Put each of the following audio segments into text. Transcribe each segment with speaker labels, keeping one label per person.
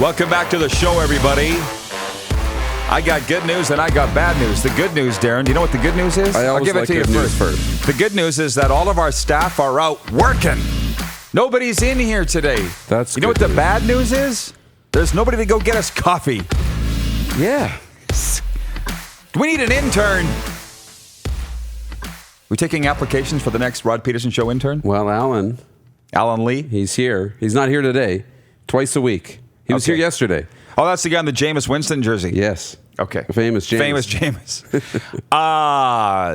Speaker 1: Welcome back to the show, everybody. I got good news and I got bad news. The good news, Darren, do you know what the good news is?
Speaker 2: I'll give it to you first.
Speaker 1: The good news is that all of our staff are out working. Nobody's in here today.
Speaker 2: That's
Speaker 1: You know what the bad news is? There's nobody to go get us coffee.
Speaker 2: Yeah.
Speaker 1: We need an intern. We taking applications for the next Rod Pedersen Show intern?
Speaker 2: Well, Alan
Speaker 1: Lee?
Speaker 2: He's here. He's not here today. Twice a week. He was here yesterday.
Speaker 1: Oh, that's the guy in the Jameis Winston jersey.
Speaker 2: Yes.
Speaker 1: Okay.
Speaker 2: Famous Jameis.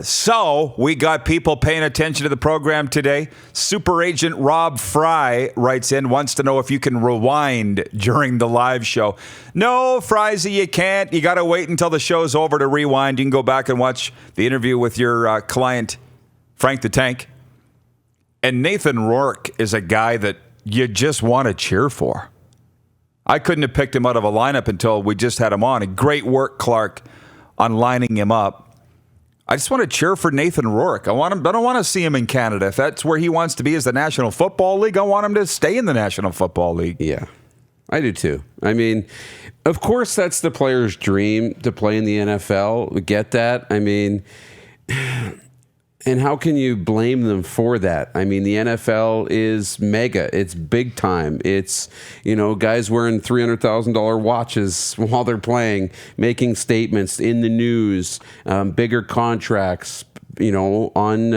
Speaker 1: So we got people paying attention to the program today. Super Agent Rob Fry writes in, wants to know if you can rewind during the live show. No, Frizy, you can't. You got to wait until the show's over to rewind. You can go back and watch the interview with your client, Frank the Tank. And Nathan Rourke is a guy that you just want to cheer for. I couldn't have picked him out of a lineup until we just had him on. And great work, Clark, on lining him up. I just want to cheer for Nathan Rourke. I don't want to see him in Canada. If that's where he wants to be, is the National Football League, I want him to stay in the National Football League.
Speaker 2: Yeah, I do too. I mean, of course, that's the player's dream to play in the NFL. We get that. I mean, and how can you blame them for that? I mean, the NFL is mega. It's big time. It's, guys wearing $300,000 watches while they're playing, making statements in the news, bigger contracts, on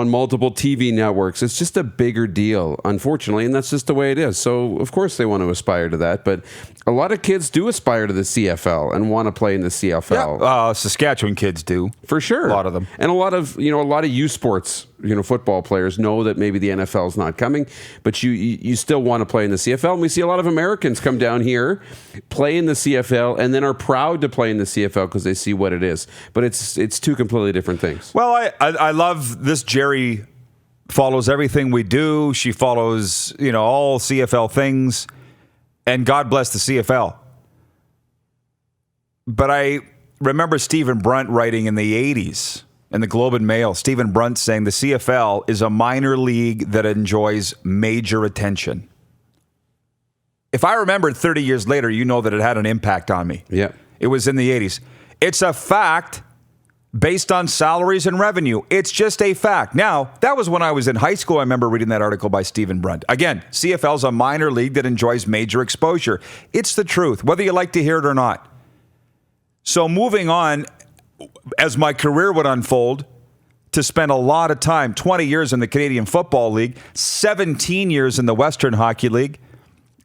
Speaker 2: multiple TV networks. It's just a bigger deal, unfortunately, and that's just the way it is. So, of course, they want to aspire to that. But a lot of kids do aspire to the CFL and want to play in the CFL.
Speaker 1: Yeah, Saskatchewan kids do.
Speaker 2: For sure.
Speaker 1: A lot of them.
Speaker 2: And a lot of U Sports, football players know that maybe the NFL is not coming, but you still want to play in the CFL. And we see a lot of Americans come down here, play in the CFL, and then are proud to play in the CFL because they see what it is. But it's two completely different things.
Speaker 1: Well, I love this. Jerry follows everything we do. She follows, all CFL things. And God bless the CFL. But I remember Stephen Brunt writing in the 80s in the Globe and Mail, Stephen Brunt saying the CFL is a minor league that enjoys major attention. If I remembered 30 years later, you know that it had an impact on me.
Speaker 2: Yeah.
Speaker 1: It was in the 80s. It's a fact based on salaries and revenue. It's just a fact. Now, that was when I was in high school. I remember reading that article by Stephen Brunt. Again, CFL is a minor league that enjoys major exposure. It's the truth, whether you like to hear it or not. So moving on, as my career would unfold, to spend a lot of time, 20 years in the Canadian Football League, 17 years in the Western Hockey League,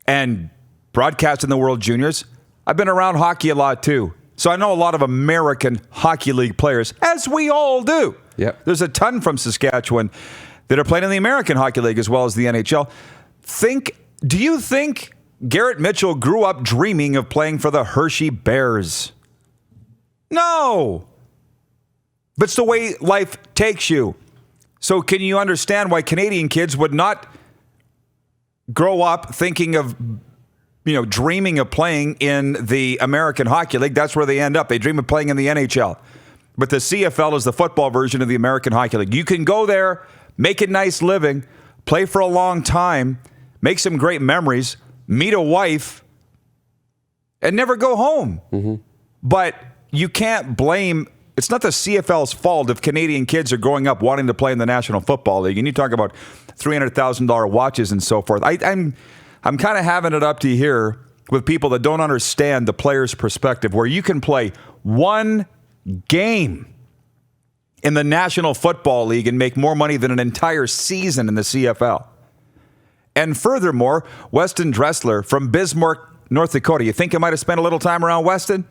Speaker 1: and broadcasting the World Juniors, I've been around hockey a lot too. So I know a lot of American Hockey League players, as we all do.
Speaker 2: Yep.
Speaker 1: There's a ton from Saskatchewan that are playing in the American Hockey League as well as the NHL. Do you think Garrett Mitchell grew up dreaming of playing for the Hershey Bears? No. But it's the way life takes you. So can you understand why Canadian kids would not grow up thinking of dreaming of playing in the American Hockey League? That's where they end up. They dream of playing in the NHL. But the CFL is the football version of the American Hockey League. You can go there, make a nice living, play for a long time, make some great memories, meet a wife, and never go home. Mm-hmm. But you can't blame... It's not the CFL's fault if Canadian kids are growing up wanting to play in the National Football League. And you talk about $300,000 watches and so forth. I'm kind of having it up to here with people that don't understand the player's perspective, where you can play one game in the National Football League and make more money than an entire season in the CFL. And furthermore, Weston Dressler from Bismarck, North Dakota. You think he might have spent a little time around Weston?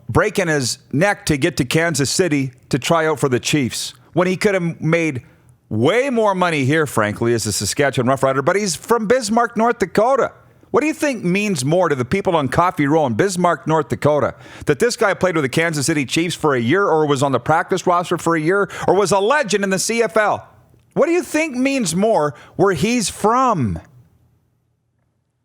Speaker 1: Breaking his neck to get to Kansas City to try out for the Chiefs when he could have made way more money here, frankly, as a Saskatchewan Rough Rider, but he's from Bismarck, North Dakota. What do you think means more to the people on Coffee Row in Bismarck, North Dakota? That this guy played with the Kansas City Chiefs for a year, or was on the practice roster for a year, or was a legend in the CFL? What do you think means more where he's from?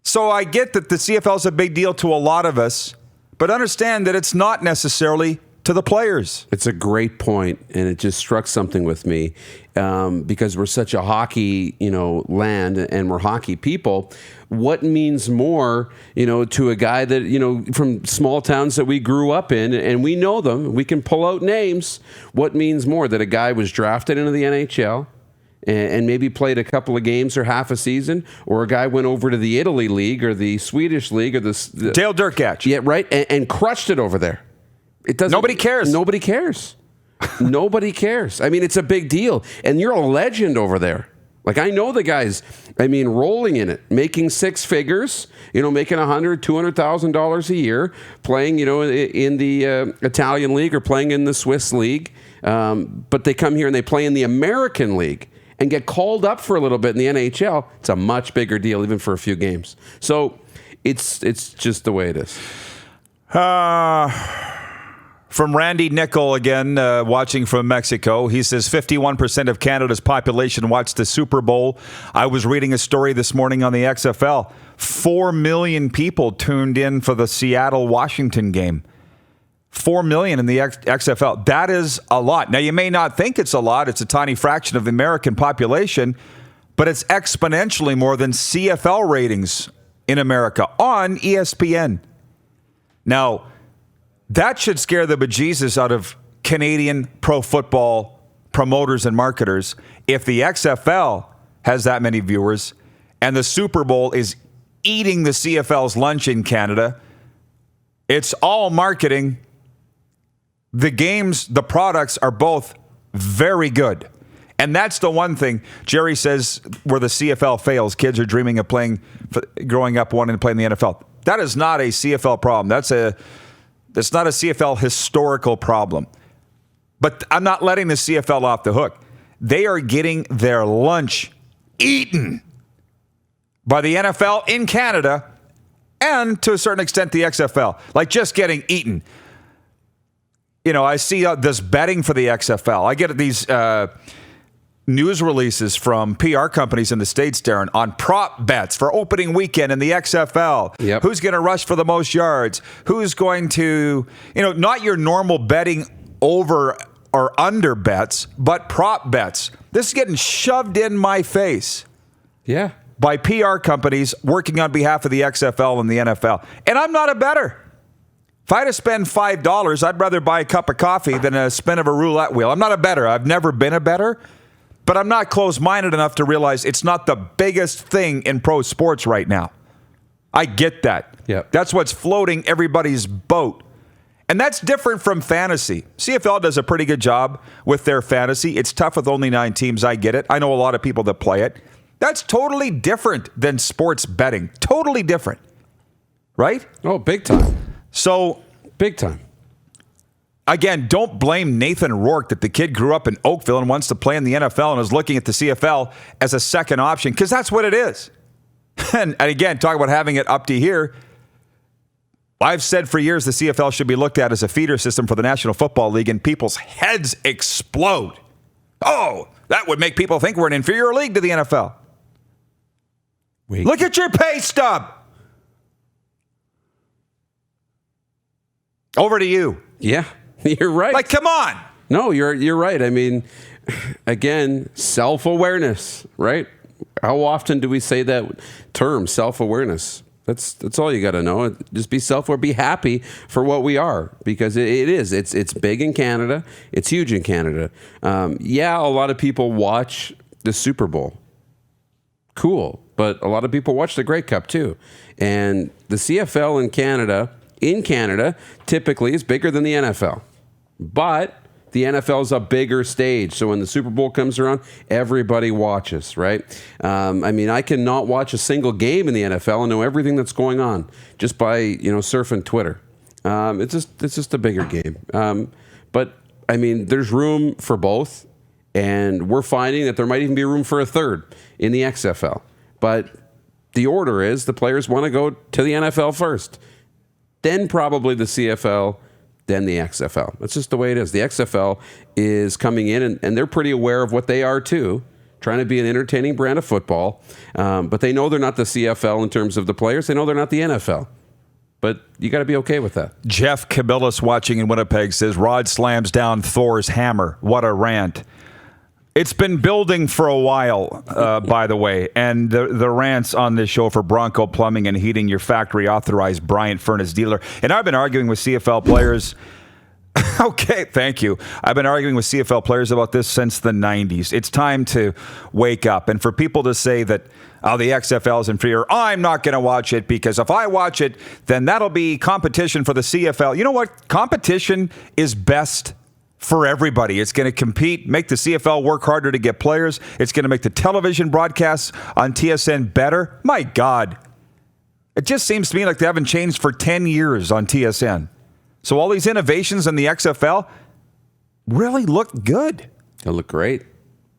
Speaker 1: So I get that the CFL is a big deal to a lot of us, but understand that it's not necessarily to the players.
Speaker 2: It's a great point, and it just struck something with me because we're such a hockey, land, and we're hockey people. What means more, to a guy that, from small towns that we grew up in, and we know them, we can pull out names. What means more, that a guy was drafted into the NHL and maybe played a couple of games or half a season, or a guy went over to the Italy League or the Swedish League or the
Speaker 1: Dale Durkach.
Speaker 2: Yeah, right, and crushed it over there. It doesn't.
Speaker 1: Nobody cares.
Speaker 2: Nobody cares. Nobody cares. I mean, it's a big deal, and you're a legend over there. Like, I know the guys. I mean, rolling in it, making six figures. Making $100,000-$200,000 a year, playing. In the Italian league or playing in the Swiss league. But they come here and they play in the American League and get called up for a little bit in the NHL. It's a much bigger deal, even for a few games. So it's just the way it is.
Speaker 1: From Randy Nickel again, watching from Mexico. He says 51% of Canada's population watched the Super Bowl. I was reading a story this morning on the XFL. 4 million people tuned in for the Seattle-Washington game. 4 million in the XFL. That is a lot. Now, you may not think it's a lot. It's a tiny fraction of the American population, but it's exponentially more than CFL ratings in America on ESPN. Now, that should scare the bejesus out of Canadian pro football promoters and marketers. If the XFL has that many viewers and the Super Bowl is eating the CFL's lunch in Canada, it's all marketing. The games, the products are both very good. And that's the one thing Jerry says where the CFL fails. Kids are dreaming of growing up wanting to play in the NFL. That is not a CFL problem. That's not a CFL historical problem. But I'm not letting the CFL off the hook. They are getting their lunch eaten by the NFL in Canada and, to a certain extent, the XFL. Like, just getting eaten. I see this betting for the XFL. I get these news releases from PR companies in the States, Darren, on prop bets for opening weekend in the XFL.
Speaker 2: Yep.
Speaker 1: Who's going to rush for the most yards? Who's going to, not your normal betting over or under bets, but prop bets. This is getting shoved in my face.
Speaker 2: Yeah.
Speaker 1: By PR companies working on behalf of the XFL and the NFL. And I'm not a bettor. If I had to spend $5, I'd rather buy a cup of coffee than a spin of a roulette wheel. I'm not a bettor. I've never been a bettor. But I'm not closed-minded enough to realize it's not the biggest thing in pro sports right now. I get that.
Speaker 2: Yep.
Speaker 1: That's what's floating everybody's boat. And that's different from fantasy. CFL does a pretty good job with their fantasy. It's tough with only 9 teams. I get it. I know a lot of people that play it. That's totally different than sports betting. Totally different. Right?
Speaker 2: Oh, big time.
Speaker 1: So,
Speaker 2: big time.
Speaker 1: Again, don't blame Nathan Rourke that the kid grew up in Oakville and wants to play in the NFL and is looking at the CFL as a second option, because that's what it is. And again, talk about having it up to here. I've said for years the CFL should be looked at as a feeder system for the National Football League, and people's heads explode. Oh, that would make people think we're an inferior league to the NFL.
Speaker 2: Wait.
Speaker 1: Look at your pay stub. Over to you.
Speaker 2: Yeah, you're right.
Speaker 1: Like, come on.
Speaker 2: No, you're right. I mean, again, self-awareness, right? How often do we say that term, self-awareness? That's all you got to know. Just be self-aware. Be happy for what we are, because it is. It's big in Canada. It's huge in Canada. Yeah, a lot of people watch the Super Bowl. Cool, but a lot of people watch the Grey Cup too. And the CFL in Canada, typically is bigger than the NFL. But the NFL is a bigger stage. So when the Super Bowl comes around, everybody watches, right? I mean, I cannot watch a single game in the NFL and know everything that's going on just by, surfing Twitter. It's just a bigger game. But, I mean, there's room for both. And we're finding that there might even be room for a third in the XFL. But the order is the players want to go to the NFL first. Then probably the CFL, then the XFL. That's just the way it is. The XFL is coming in, and they're pretty aware of what they are too, trying to be an entertaining brand of football. But they know they're not the CFL in terms of the players. They know they're not the NFL. but you got to be okay with that.
Speaker 1: Jeff Cabillas watching in Winnipeg says, Rod slams down Thor's hammer. What a rant. It's been building for a while, by the way, and the rants on this show for Bronco Plumbing and Heating, your factory-authorized Bryant Furnace dealer. And I've been arguing with CFL players. Okay, thank you. I've been arguing with CFL players about this since the 90s. It's time to wake up. And for people to say that, oh, the XFL is inferior, I'm not going to watch it because if I watch it, then that'll be competition for the CFL. You know what? Competition is best for everybody. It's going to compete, make the CFL work harder to get players. It's going to make the television broadcasts on TSN better. My God. It just seems to me like they haven't changed for 10 years on TSN. So all these innovations in the XFL really look good.
Speaker 2: They look great.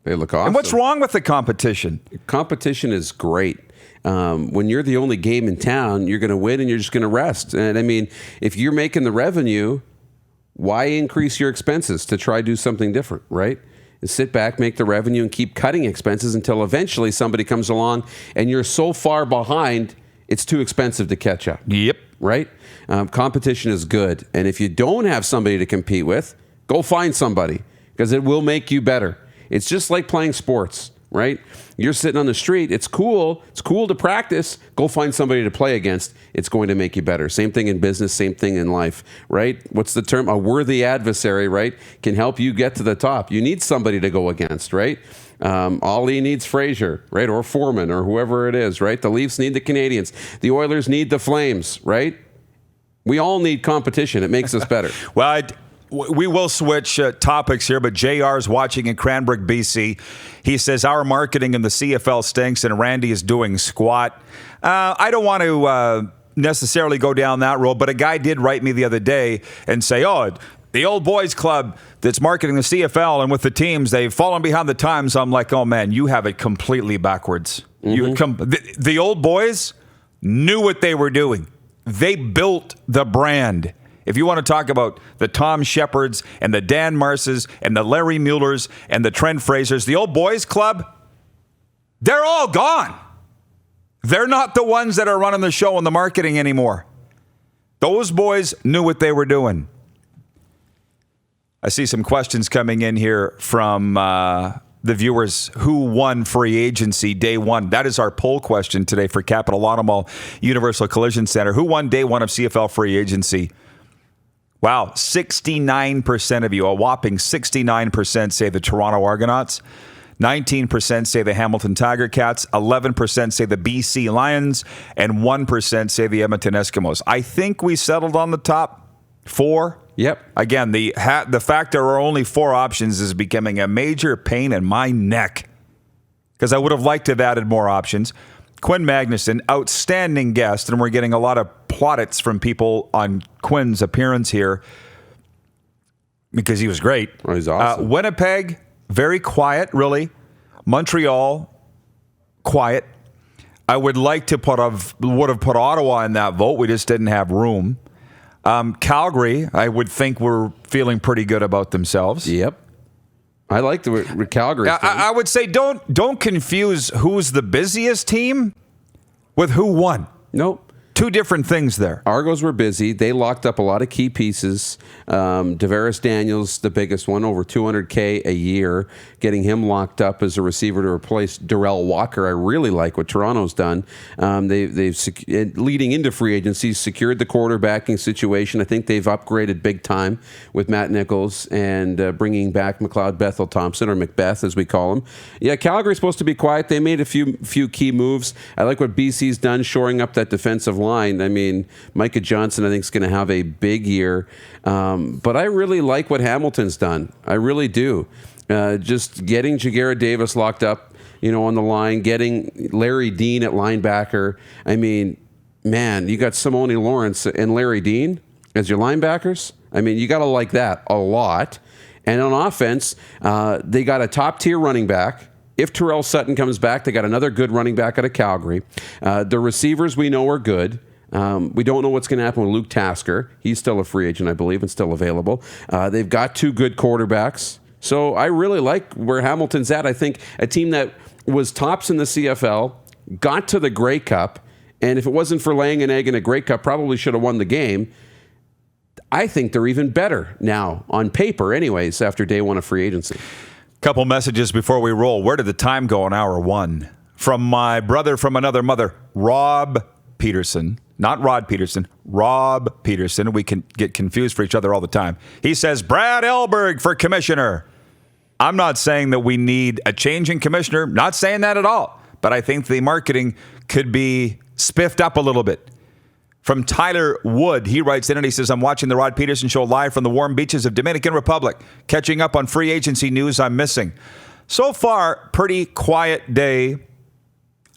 Speaker 2: They look awesome.
Speaker 1: And what's wrong with the competition?
Speaker 2: Competition is great. When you're the only game in town, you're going to win and you're just going to rest. And I mean, if you're making the revenue, why increase your expenses to try to do something different, right? And sit back, make the revenue, and keep cutting expenses until eventually somebody comes along and you're so far behind, it's too expensive to catch up.
Speaker 1: Yep.
Speaker 2: Right? Competition is good. And if you don't have somebody to compete with, go find somebody because it will make you better. It's just like playing sports, right? You're sitting on the street. It's cool. It's cool to practice. Go find somebody to play against. It's going to make you better. Same thing in business, same thing in life, right? What's the term? A worthy adversary, right? Can help you get to the top. You need somebody to go against, right? Ali needs Frazier, right? Or Foreman or whoever it is, right? The Leafs need the Canadians. The Oilers need the Flames, right? We all need competition. It makes us better.
Speaker 1: Well, we will switch topics here, but JR's watching in Cranbrook, BC. He says, our marketing in the CFL stinks and Randy is doing squat. I don't want to necessarily go down that road, but a guy did write me the other day and say, oh, the old boys club that's marketing the CFL and with the teams, they've fallen behind the times. I'm like, oh, man, you have it completely backwards. The old boys knew what they were doing. They built the brand. If you want to talk about the Tom Shepherds and the Dan Marses and the Larry Muellers and the Trent Frasers, the old boys club, they're all gone. They're not the ones that are running the show and the marketing anymore. Those boys knew what they were doing. I see some questions coming in here from the viewers. Who won free agency day one? That is our poll question today for Capital Auto Mall Universal Collision Center. Who won day one of CFL free agency? Wow, 69% of you, a whopping 69% say the Toronto Argonauts, 19% say the Hamilton Tiger Cats, 11% say the BC Lions, and 1% say the Edmonton Eskimos. I think we settled on the top four.
Speaker 2: Yep.
Speaker 1: Again, the fact there are only four options is becoming a major pain in my neck because I would have liked to have added more options. Quinn Magnuson, outstanding guest, and we're getting a lot of plaudits from people on Quinn's appearance here because he was great.
Speaker 2: Oh, he's awesome.
Speaker 1: Winnipeg, very quiet, really. Montreal, quiet. I would like to would have put Ottawa in that vote. We just didn't have room. Calgary, I would think we're feeling pretty good about themselves.
Speaker 2: Yep. I like the Calgary.
Speaker 1: I would say don't confuse who's the busiest team with who won.
Speaker 2: Nope.
Speaker 1: Two different things there.
Speaker 2: Argos were busy. They locked up a lot of key pieces. Deveris Daniels, the biggest one, over $200K a year, getting him locked up as a receiver to replace Darrell Walker. I really like what Toronto's done. They've leading into free agency, secured the quarterbacking situation. I think they've upgraded big time with Matt Nichols and bringing back McLeod Bethel Thompson, or Macbeth as we call him. Yeah, Calgary's supposed to be quiet. They made a few key moves. I like what BC's done, shoring up that defensive line. I mean, Micah Johnson, I think, is going to have a big year. But I really like what Hamilton's done. I really do. Just getting Jagera Davis locked up, on the line, getting Larry Dean at linebacker. I mean, man, you got Simone Lawrence and Larry Dean as your linebackers. I mean, you got to like that a lot. And on offense, they got a top-tier running back. If Terrell Sutton comes back, they got another good running back out of Calgary. The receivers we know are good. We don't know what's going to happen with Luke Tasker. He's still a free agent, I believe, and still available. They've got two good quarterbacks. So I really like where Hamilton's at. I think a team that was tops in the CFL, got to the Grey Cup, And if it wasn't for laying an egg in a Grey Cup, probably should have won the game. I think they're even better now, on paper anyways, after day one of free agency.
Speaker 1: Couple messages before we roll. Where did the time go in hour one? From my brother from another mother, Rob Pedersen. Not Rod Pedersen, Rob Pedersen. We can get confused for each other all the time. He says, Brad Elberg for commissioner. I'm not saying that we need a change in commissioner. Not saying that at all. But I think the marketing could be spiffed up a little bit. From Tyler Wood, he writes in and he says, I'm watching the Rod Pedersen Show live from the warm beaches of Dominican Republic, catching up on free agency news I'm missing. So far, pretty quiet day,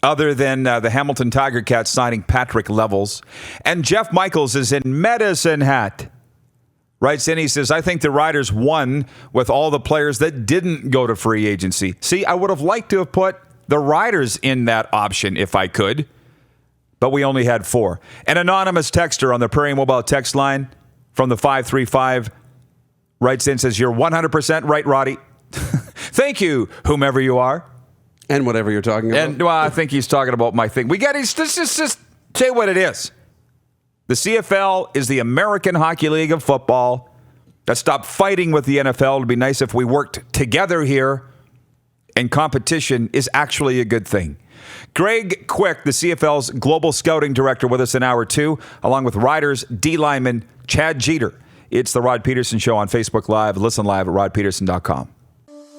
Speaker 1: other than the Hamilton Tiger Cats signing Patrick Levels. And Jeff Michaels is in Medicine Hat. Writes in, he says, I think the Riders won with all the players that didn't go to free agency. See, I would have liked to have put the Riders in that option if I could, but we only had 4. An anonymous texter on the Prairie Mobile text line from the 535 writes in, says, you're 100% right, Roddy. Thank you, whomever you are.
Speaker 2: And whatever you're talking about.
Speaker 1: And well, I think he's talking about my thing. Just say what it is. The CFL is the American Hockey League of Football. Let's stop fighting with the NFL. It'd be nice if we worked together here. And competition is actually a good thing. Greg Quick, the CFL's global scouting director, with us in hour 2, along with Riders D lineman Chad Jeter. It's the Rod Pedersen Show on Facebook Live. Listen live at rodpedersen.com.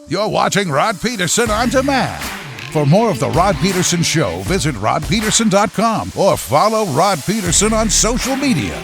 Speaker 3: You're watching Rod Pedersen On Demand. For more of the Rod Pedersen Show, visit rodpedersen.com or follow Rod Pedersen on social media.